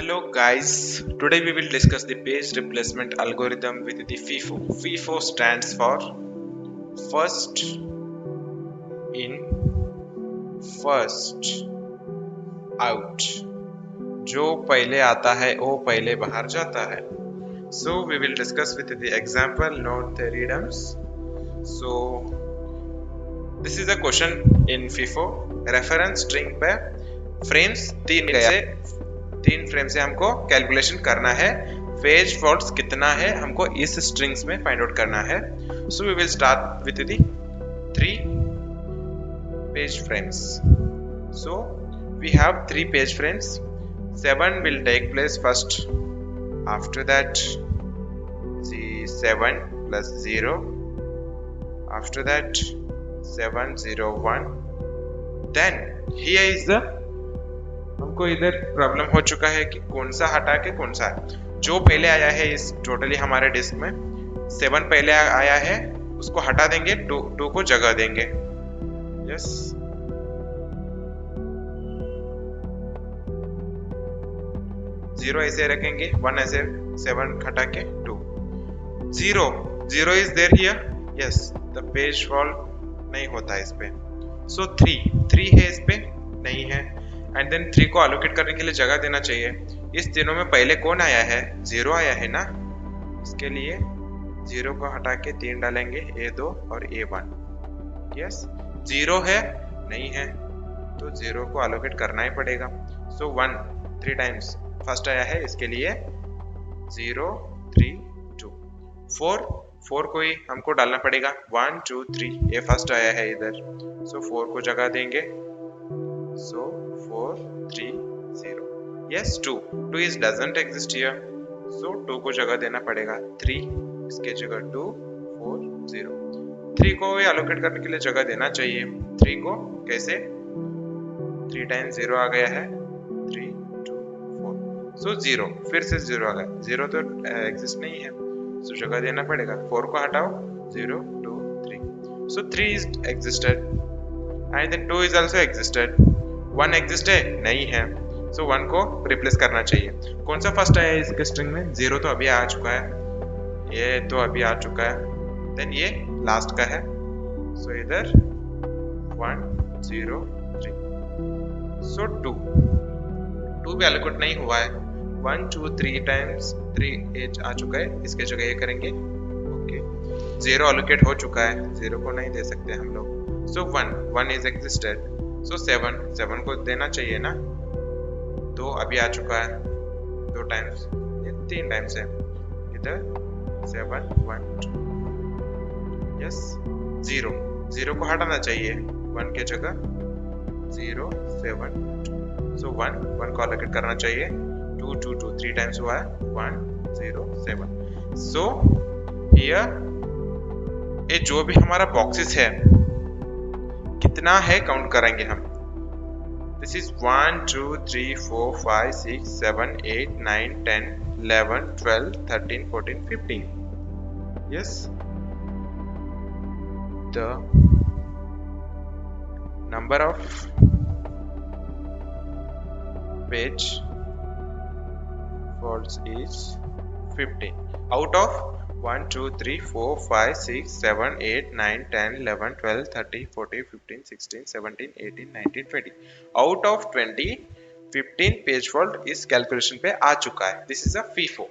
Hello guys, today we will discuss the page replacement algorithm with the FIFO. FIFO stands for first in, first out. जो पहले आता है वो पहले बाहर जाता है. So we will discuss with the example, note the theorems. So this is a question in FIFO. Reference string पे फ्रेम्स तीन फ्रेम से हमको कैलकुलेशन करना है. पेज फॉल्ट्स कितना है हमको इस स्ट्रिंग्स में फाइंड आउट करना है. So we will start with the 3 page frames. So we have 3 page frames. 7 will take place first. After that, the 7 plus 0. After that, 7 0 1. Then here is the हमको इधर problem हो चुका है कि कौन सा हटा के कौन सा है. जो पहले आया है इस टोटली हमारे डिस्क में 7 पहले आया है उसको हटा देंगे, 2 को जगह देंगे. यस, 0 ऐसे रखेंगे, 1 ऐसे, 7 हटा के 2. 0 is there here. Yes, the page fault नहीं होता इस पे. सो 3 है इस पे, नहीं है. एंड देन 3 को अलोकेट करने के लिए जगह देना चाहिए. इस तीनों में पहले कौन आया है? 0 आया है ना. इसके लिए 0 को हटा के 3 डालेंगे, A2 और A1. यस, 0 है, नहीं है तो 0 को अलोकेट करना ही पड़ेगा. सो 1 3 टाइम्स फर्स्ट आया है, इसके लिए 0 3 2. 4 को ही हमको डालना पड़ेगा. 1 2 3, ये फर्स्ट आया है इधर. सो 4 को जगह देंगे. सो 4 3 0. Yes, 2 is doesn't exist here. So 2 को जगह देना पड़ेगा. 3 इसके जगह 2 4 0. 3 को एलोकेट करने के लिए जगह देना चाहिए. 3 को कैसे? 3 टाइम्स 0 आ गया है. 3 2 4. So 0 फिर से 0 आ गया. 0 तो एग्जिस्ट नहीं है, so जगह देना पड़ेगा. 4 को हटाओ. 0 2 3. So 3 is existed and then 2 is also existed. 1 exist है, नहीं है, सो 1 को रिप्लेस करना चाहिए. कौन सा फर्स्ट आया है इसके स्ट्रिंग में? 0 तो अभी आ चुका है, ये तो अभी आ चुका है. देन ये लास्ट का है, सो इधर 1 0 3. सो 2 भी एलोकेट नहीं हुआ है. 1 2 3 टाइम्स 3 8 आ चुका है, इसके जगह ये करेंगे. ओके, 0 एलोकेट हो चुका है, 0 को नहीं दे सकते हम लोग. सो 1 इज एग्जिस्टेड. सो 7 को देना चाहिए ना, तो अभी आ चुका है 2 टाइम्स, ये 3 टाइम्स है इधर. 7 1 2. यस, 0 को हटाना चाहिए 1 के जगह. 0 7 2. सो 1 को अलोकेट करना चाहिए. 2 2 2 3 टाइम्स हुआ है. 1 0 7. सो हियर ये जो भी हमारा बॉक्सेस है कितना है काउंट करेंगे हम. This is 1 2 3 4 5 6 7 8 9 10 11 12 13 14 15. yes, the number of page faults is 15 out of 1 2 3 4 5 6 7 8 9 10 11 12 13 14 15 16 17 18 19 20. out of 20 15 page fault इस कैलकुलेशन पे आ चुका है. This is a FIFO.